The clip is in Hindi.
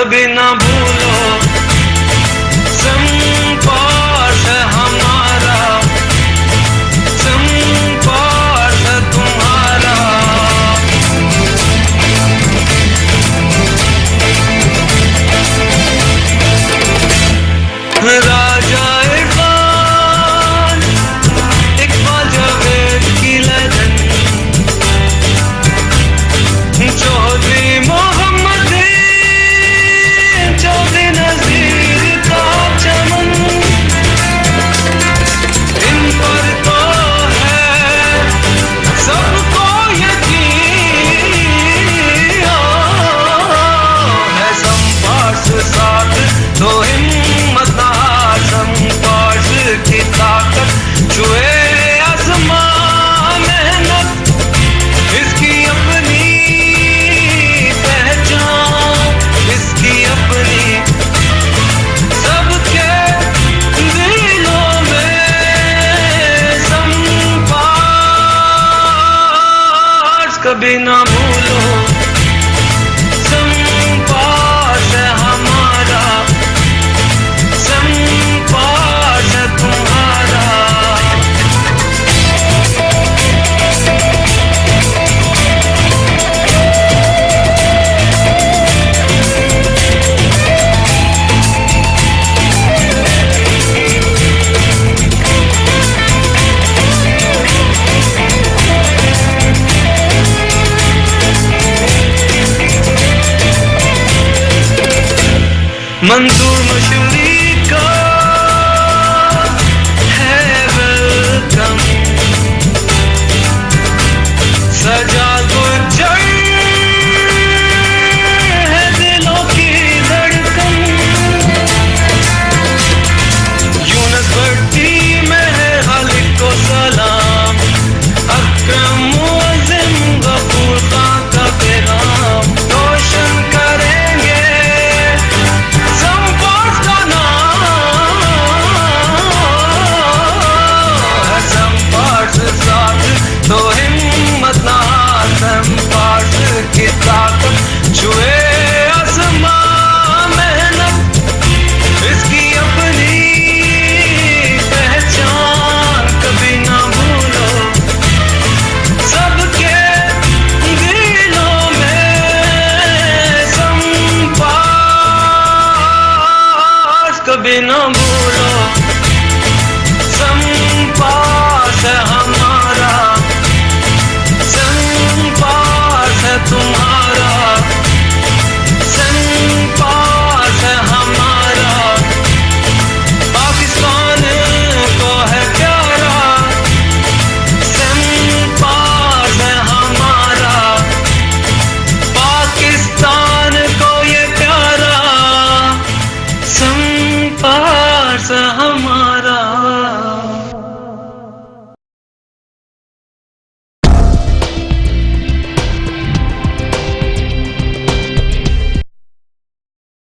कभी ना भूलो, संपाश है हमारा, संपाश है तुम्हारा। राजा इरफान, इकबाल जावेद की लगन, चौधरी मोहम्मद, चौधरी नजीर का चमन, इन पर तो है सबको यकीन है। संपाश साथ तो हिम्मत ना, संपाश की ताकत छुए आसमां, मेहनत इसकी अपनी पहचान, इसकी अपनी सबके दिलों में। संपाश कभी ना भूलो, संपाश है हमारा, संपाश है तुम्हारा। मंजूर मशूरी का है वेलकम, सजा गुजर है दिलों की धड़कन। यूनुस भट्टी में है खालिक को सलाम, अकरम मुअज़्ज़िम गफूर खां का पैगाम, रोशन करेंगे संपाश का नाम है। संपाश साथ तो हिम्मत ना, संपाश की ताकत छुए आसमां, मेहनत इसकी अपनी पहचान, कभी ना भूलो सबके दिलों में। संपाश कभी ना भूलो।